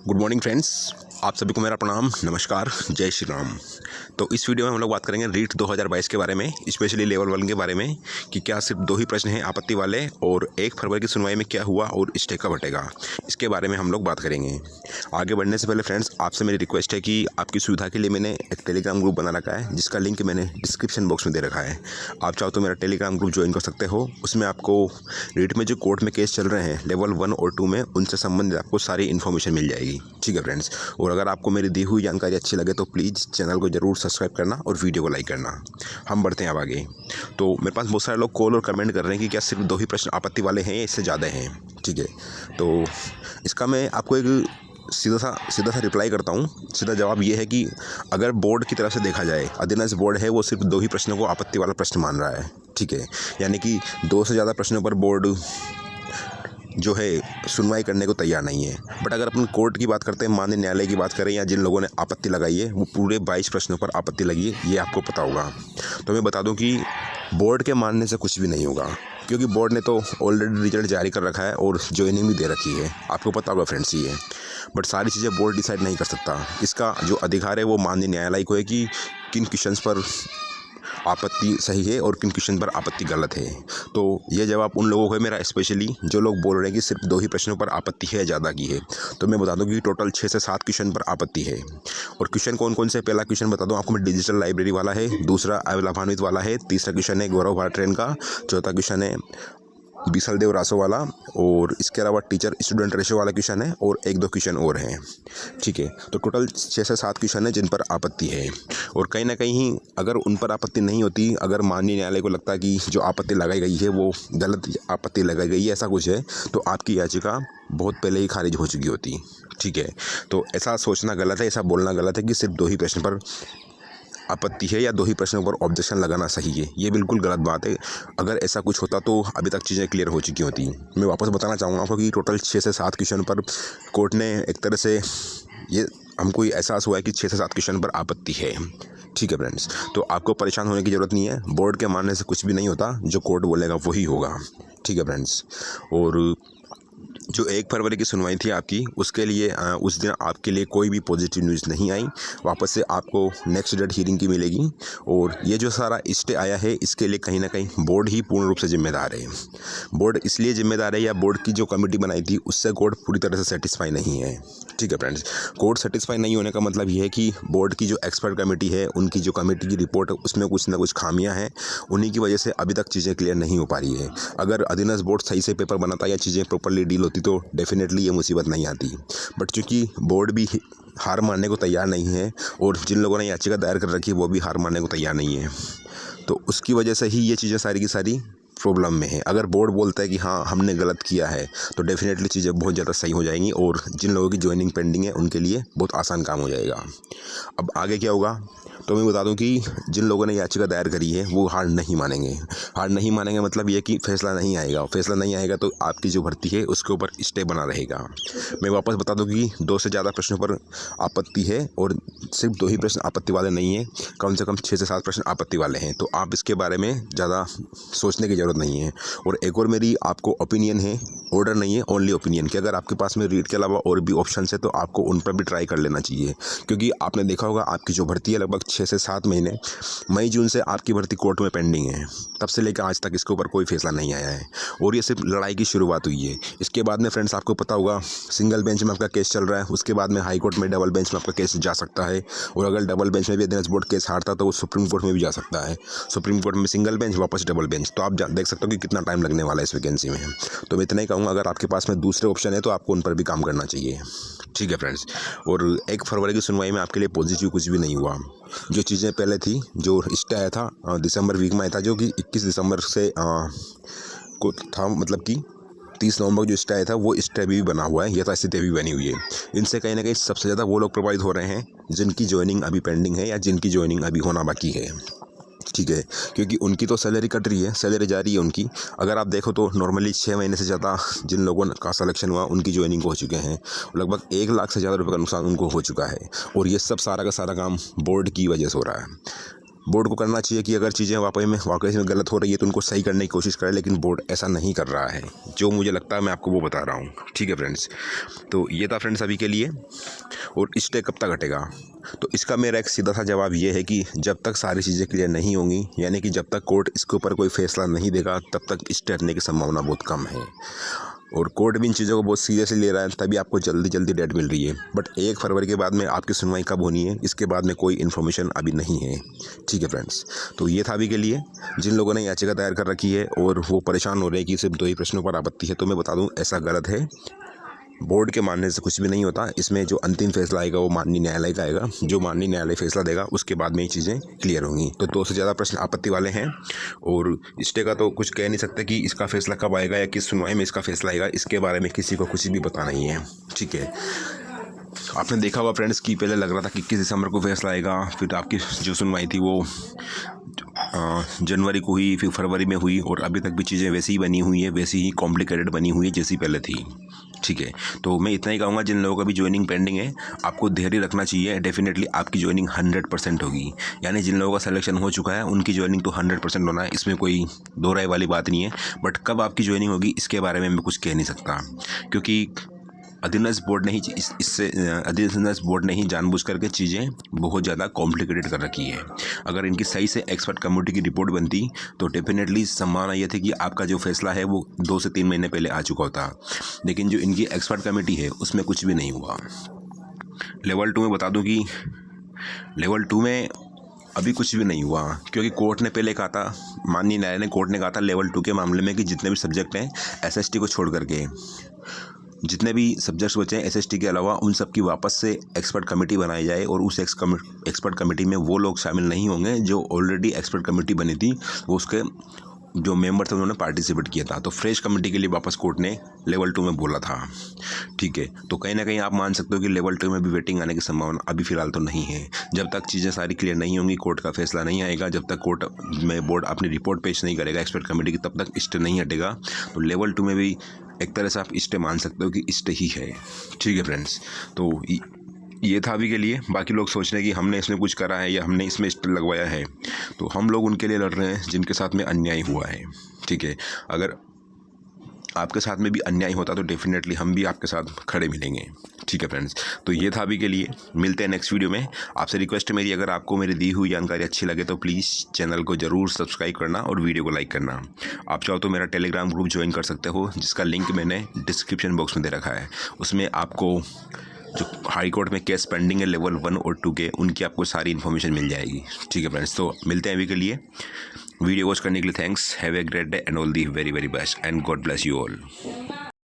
Good morning friends, आप सभी को मेरा प्रणाम, नमस्कार, जय श्री राम। तो इस वीडियो में हम लोग बात करेंगे रीट 2022 के बारे में, स्पेशली लेवल 1 के बारे में कि क्या सिर्फ 2 ही प्रश्न हैं आपत्ति वाले और 1 फरवरी की सुनवाई में क्या हुआ और स्टे कब हटेगा, इसके बारे में हम लोग बात करेंगे। आगे बढ़ने से पहले फ्रेंड्स, आपसे मेरी रिक्वेस्ट है कि आपकी सुविधा के लिए मैंने एक टेलीग्राम ग्रुप बना रखा है जिसका लिंक मैंने डिस्क्रिप्शन बॉक्स में दे रखा है। आप चाहो तो मेरा टेलीग्राम ग्रुप ज्वाइन कर सकते हो। उसमें आपको रीट में जो कोर्ट में केस चल रहे हैं लेवल 1 और 2 में, उनसे संबंधित आपको सारी इन्फॉर्मेशन मिल जाएगी। ठीक है फ्रेंड्स, और अगर आपको मेरी दी हुई जानकारी अच्छी लगे तो प्लीज़ चैनल को ज़रूर सब्सक्राइब करना और वीडियो को लाइक करना। हम बढ़ते हैं अब आगे। तो मेरे पास बहुत सारे लोग कॉल और कमेंट कर रहे हैं कि क्या सिर्फ 2 ही प्रश्न आपत्ति वाले हैं या इससे ज़्यादा हैं। ठीक है, तो इसका मैं आपको एक सीधा सा रिप्लाई करता हूँ। सीधा जवाब ये है कि अगर बोर्ड की तरफ से देखा जाए, अधीनस्थ बोर्ड है वो सिर्फ 2 ही प्रश्नों को आपत्ति वाला प्रश्न मान रहा है। ठीक है, यानी कि 2 से ज़्यादा प्रश्नों पर बोर्ड जो है सुनवाई करने को तैयार नहीं है। बट अगर अपन कोर्ट की बात करते हैं, माननीय न्यायालय की बात करें, या जिन लोगों ने आपत्ति लगाई है वो पूरे 22 प्रश्नों पर आपत्ति लगी है, ये आपको पता होगा। तो मैं बता दूं कि बोर्ड के मानने से कुछ भी नहीं होगा, क्योंकि बोर्ड ने तो ऑलरेडी रिजल्ट जारी कर रखा है और ज्वाइनिंग भी दे रखी है, आपको पता होगा फ्रेंड्स ये। बट सारी चीज़ें बोर्ड डिसाइड नहीं कर सकता। इसका जो अधिकार है वो माननीय न्यायालय को है कि किन क्वेश्चंस पर आपत्ति सही है और किन क्वेश्चन पर आपत्ति गलत है। तो ये जवाब उन लोगों को है मेरा, स्पेशली जो लोग बोल रहे हैं कि सिर्फ 2 ही प्रश्नों पर आपत्ति है, ज़्यादा की है। तो मैं बता दूं कि टोटल 6 से 7 क्वेश्चन पर आपत्ति है। और क्वेश्चन कौन कौन से, पहला क्वेश्चन बता दूं आपको मैं, डिजिटल लाइब्रेरी वाला है। दूसरा लाभान्वित वाला है। तीसरा क्वेश्चन है गौरव भारत ट्रेन का। चौथा क्वेश्चन है बीसल देव रासो वाला। और इसके अलावा टीचर स्टूडेंट रेशो वाला क्वेश्चन है और 1-2 क्वेश्चन और हैं। ठीक है, तो टोटल 6 से 7 क्वेश्चन है जिन पर आपत्ति है। और कहीं ना कहीं अगर उन पर आपत्ति नहीं होती, अगर माननीय न्यायालय को लगता है कि जो आपत्ति लगाई गई है वो गलत आपत्ति लगाई गई है, ऐसा कुछ है, तो आपकी याचिका बहुत पहले ही खारिज हो चुकी होती। ठीक है, तो ऐसा सोचना गलत है, ऐसा बोलना गलत है कि सिर्फ 2 ही प्रश्न पर आपत्ति है या 2 ही प्रश्नों पर ऑब्जेक्शन लगाना सही है। ये बिल्कुल गलत बात है। अगर ऐसा कुछ होता तो अभी तक चीज़ें क्लियर हो चुकी होती। मैं वापस बताना चाहूँगा आपको कि टोटल 6 से 7 क्वेश्चन पर कोर्ट ने एक तरह से ये हमको एहसास हुआ है कि 6 से 7 क्वेश्चन पर आपत्ति है। ठीक है फ्रेंड्स, तो आपको परेशान होने की ज़रूरत नहीं है। बोर्ड के मानने से कुछ भी नहीं होता, जो कोर्ट बोलेगा वही होगा। ठीक है फ्रेंड्स, और जो 1 फरवरी की सुनवाई थी आपकी, उसके लिए उस दिन आपके लिए कोई भी पॉजिटिव न्यूज़ नहीं आई। वापस से आपको नेक्स्ट डेट हियरिंग की मिलेगी। और ये जो सारा स्टे आया है, इसके लिए कहीं ना कहीं बोर्ड ही पूर्ण रूप से जिम्मेदार है। बोर्ड इसलिए जिम्मेदार है, या बोर्ड की जो कमेटी बनाई थी उससे कोर्ट पूरी तरह से सेटिस्फाई नहीं है। ठीक है फ्रेंड्स, कोर्ट सेटिस्फाई नहीं होने का मतलब ये है कि बोर्ड की जो एक्सपर्ट कमेटी है, उनकी जो कमेटी की रिपोर्ट है, उसमें कुछ ना कुछ खामियां हैं। उन्हीं की वजह से अभी तक चीज़ें क्लियर नहीं हो पा रही है। अगर अधीनस्थ बोर्ड सही से पेपर बनाता या चीज़ें प्रॉपरली डील होती तो डेफिनेटली ये मुसीबत नहीं आती। बट चूंकि बोर्ड भी हार मानने को तैयार नहीं है और जिन लोगों ने याचिका दायर कर रखी है वो भी हार मानने को तैयार नहीं है, तो उसकी वजह से ही ये चीज़ें सारी की सारी प्रॉब्लम में है। अगर बोर्ड बोलता है कि हाँ हमने गलत किया है, तो डेफिनेटली चीज़ें बहुत ज़्यादा सही हो जाएंगी और जिन लोगों की ज्वाइनिंग पेंडिंग है उनके लिए बहुत आसान काम हो जाएगा। अब आगे क्या होगा, तो मैं बता दूं कि जिन लोगों ने याचिका दायर करी है वो हार नहीं मानेंगे। हार नहीं मानेंगे मतलब ये कि फैसला नहीं आएगा। फैसला नहीं आएगा तो आपकी जो भर्ती है उसके ऊपर स्टे बना रहेगा। मैं वापस बता दूं कि 2 से ज़्यादा प्रश्नों पर आपत्ति है और सिर्फ 2 ही प्रश्न आपत्ति वाले नहीं हैं, कम से कम 6 से 7 प्रश्न आपत्ति वाले हैं। तो आप इसके बारे में ज़्यादा सोचने की ज़रूरत नहीं है। और एक और मेरी आपको ओपिनियन है, ऑर्डर नहीं है, ओनली ओपिनियन, कि अगर आपके पास में रीट के अलावा और भी ऑप्शन है तो आपको उन पर भी ट्राई कर लेना चाहिए। क्योंकि आपने देखा होगा आपकी जो भर्ती है लगभग 6 से 7 महीने, मई जून से आपकी भर्ती कोर्ट में पेंडिंग है। तब से लेकर आज तक इसके ऊपर कोई फैसला नहीं आया है और ये सिर्फ लड़ाई की शुरुआत हुई है। इसके बाद में फ्रेंड्स आपको पता होगा सिंगल बेंच में आपका केस चल रहा है, उसके बाद में हाई कोर्ट में, डबल बेंच में आपका केस जा सकता है। और अगर डबल बेंच में भी अधीनस्थ बोर्ड केस हारता तो वो सुप्रीम कोर्ट में भी जा सकता है। सुप्रीम कोर्ट में सिंगल बेंच, वापस डबल बेंच। तो आप देख सकते हो कि कितना टाइम लगने वाला है इस वैकेंसी में। तो मैं इतना ही कहूँगा, अगर आपके पास में दूसरे ऑप्शन है तो आपको उन पर भी काम करना चाहिए। ठीक है फ्रेंड्स, और 1 फरवरी की सुनवाई में आपके लिए पॉजिटिव कुछ भी नहीं हुआ। जो चीज़ें पहले थी, जो स्टे आया था दिसंबर वीक में आया था, जो कि 21 दिसंबर से को था, मतलब कि 30 नवंबर को जो स्टे आया था वो स्टे भी बना हुआ है, यथास्थिति अभी बनी हुई है। इनसे कहीं ना कहीं सबसे ज़्यादा वो लोग प्रभावित हो रहे हैं जिनकी ज्वाइनिंग अभी पेंडिंग है या जिनकी ज्वाइनिंग अभी होना बाकी है। ठीक है, क्योंकि उनकी तो सैलरी कट रही है, सैलरी जा रही है उनकी। अगर आप देखो तो नॉर्मली 6 महीने से ज़्यादा जिन लोगों का सिलेक्शन हुआ उनकी ज्वाइनिंग हो चुके हैं, लगभग 1 लाख से ज़्यादा रुपये का नुकसान उनको हो चुका है। और ये सब सारा का सारा काम बोर्ड की वजह से हो रहा है। बोर्ड को करना चाहिए कि अगर चीज़ें वाकई में गलत हो रही है तो उनको सही करने की कोशिश करें, लेकिन बोर्ड ऐसा नहीं कर रहा है। जो मुझे लगता है मैं आपको वो बता रहा हूँ। ठीक है फ्रेंड्स, तो ये था फ्रेंड्स अभी के लिए। और स्टे कब तक हटेगा, तो इसका मेरा एक सीधा सा जवाब ये है कि जब तक सारी चीज़ें क्लियर नहीं होंगी, यानी कि जब तक कोर्ट इसके ऊपर कोई फैसला नहीं देगा तब तक स्टे हटने की संभावना बहुत कम है। और कोर्ट भी इन चीज़ों को बहुत सीरियसली ले रहा है, तभी आपको जल्दी जल्दी डेट मिल रही है। बट 1 फरवरी के बाद में आपकी सुनवाई कब होनी है, इसके बाद में कोई इन्फॉर्मेशन अभी नहीं है। ठीक है फ्रेंड्स, तो ये था अभी के लिए। जिन लोगों ने याचिका दायर कर रखी है और वो परेशान हो रहे हैं कि सिर्फ 2 ही प्रश्नों पर आपत्ति है, तो मैं बता दूँ ऐसा गलत है। बोर्ड के मानने से कुछ भी नहीं होता। इसमें जो अंतिम फैसला आएगा वो माननीय न्यायालय का आएगा। जो माननीय न्यायालय फैसला देगा उसके बाद में ये चीज़ें क्लियर होंगी। तो 2 से ज़्यादा प्रश्न आपत्ति वाले हैं और स्टे का तो कुछ कह नहीं सकते कि इसका फैसला कब आएगा या किस सुनवाई में इसका फैसला आएगा। इसके बारे में किसी को कुछ भी पता नहीं है। ठीक है, आपने देखा होगा फ्रेंड्स कि पहले लग रहा था कि 21 दिसंबर को फैसला आएगा, फिर आपकी जो सुनवाई थी वो जनवरी को हुई, फिर फरवरी में हुई, और अभी तक भी चीज़ें वैसी ही बनी हुई है, वैसी ही कॉम्प्लिकेटेड बनी हुई है जैसी पहले थी। ठीक है, तो मैं इतना ही कहूँगा, जिन लोगों का भी ज्वाइनिंग पेंडिंग है आपको धैर्य रखना चाहिए। डेफिनेटली आपकी ज्वाइनिंग 100% होगी। यानी जिन लोगों का सिलेक्शन हो चुका है उनकी ज्वाइनिंग तो 100% होना है, इसमें कोई दो राय वाली बात नहीं है। बट कब आपकी ज्वाइनिंग होगी इसके बारे में मैं कुछ कह नहीं सकता, क्योंकि अधीनस्थ बोर्ड ने ही जानबूझ करके चीज़ें बहुत ज़्यादा कॉम्प्लिकेटेड कर रखी है। अगर इनकी सही से एक्सपर्ट कमेटी की रिपोर्ट बनती तो डेफिनेटली संभावना ये थी कि आपका जो फैसला है वो 2 से 3 महीने पहले आ चुका होता। लेकिन जो इनकी एक्सपर्ट कमेटी है उसमें कुछ भी नहीं हुआ। लेवल 2 में बता दूं कि लेवल 2 में अभी कुछ भी नहीं हुआ, क्योंकि कोर्ट ने पहले कहा था, माननीय न्यायालय ने कोर्ट ने कहा था लेवल 2 के मामले में कि जितने भी सब्जेक्ट हैं SST को छोड़ करके जितने भी सब्जेक्ट्स बचे हैं SST के अलावा उन सब की वापस से एक्सपर्ट कमेटी बनाई जाए, और उस एक्सपर्ट कमेटी में वो लोग शामिल नहीं होंगे जो ऑलरेडी एक्सपर्ट कमेटी बनी थी, वो उसके जो मेंबर थे उन्होंने पार्टिसिपेट किया था। तो फ्रेश कमेटी के लिए वापस कोर्ट ने लेवल 2 में बोला था। ठीक है, तो कहीं ना कहीं आप मान सकते हो कि लेवल 2 में भी वेटिंग आने की संभावना अभी फ़िलहाल तो नहीं है। जब तक चीज़ें सारी क्लियर नहीं होंगी, कोर्ट का फैसला नहीं आएगा, जब तक कोर्ट में बोर्ड अपनी रिपोर्ट पेश नहीं करेगा एक्सपर्ट कमेटी की, तब तक स्टे नहीं हटेगा। तो लेवल 2 में भी एक तरह से आप स्टे मान सकते हो कि स्टे ही है। ठीक है फ्रेंड्स, तो ये था अभी के लिए। बाकी लोग सोच रहे हैं कि हमने इसमें कुछ करा है या हमने इसमें स्टे लगवाया है, तो हम लोग उनके लिए लड़ रहे हैं जिनके साथ में अन्याय हुआ है। ठीक है, अगर आपके साथ में भी अन्याय होता तो डेफिनेटली हम भी आपके साथ खड़े मिलेंगे। ठीक है फ्रेंड्स, तो ये था अभी के लिए। मिलते हैं नेक्स्ट वीडियो में। आपसे रिक्वेस्ट है मेरी, अगर आपको मेरी दी हुई जानकारी अच्छी लगे तो प्लीज़ चैनल को ज़रूर सब्सक्राइब करना और वीडियो को लाइक करना। आप चाहो तो मेरा टेलीग्राम ग्रुप ज्वाइन कर सकते हो, जिसका लिंक मैंने डिस्क्रिप्शन बॉक्स में दे रखा है। उसमें आपको जो हाई कोर्ट में केस पेंडिंग है लेवल 1 और 2 के, उनकी आपको सारी इन्फॉर्मेशन मिल जाएगी। ठीक है फ्रेंड्स, तो मिलते हैं अभी के लिए। वीडियो वॉच करने के लिए thanks. Have a great day and all the very very best and God bless you all.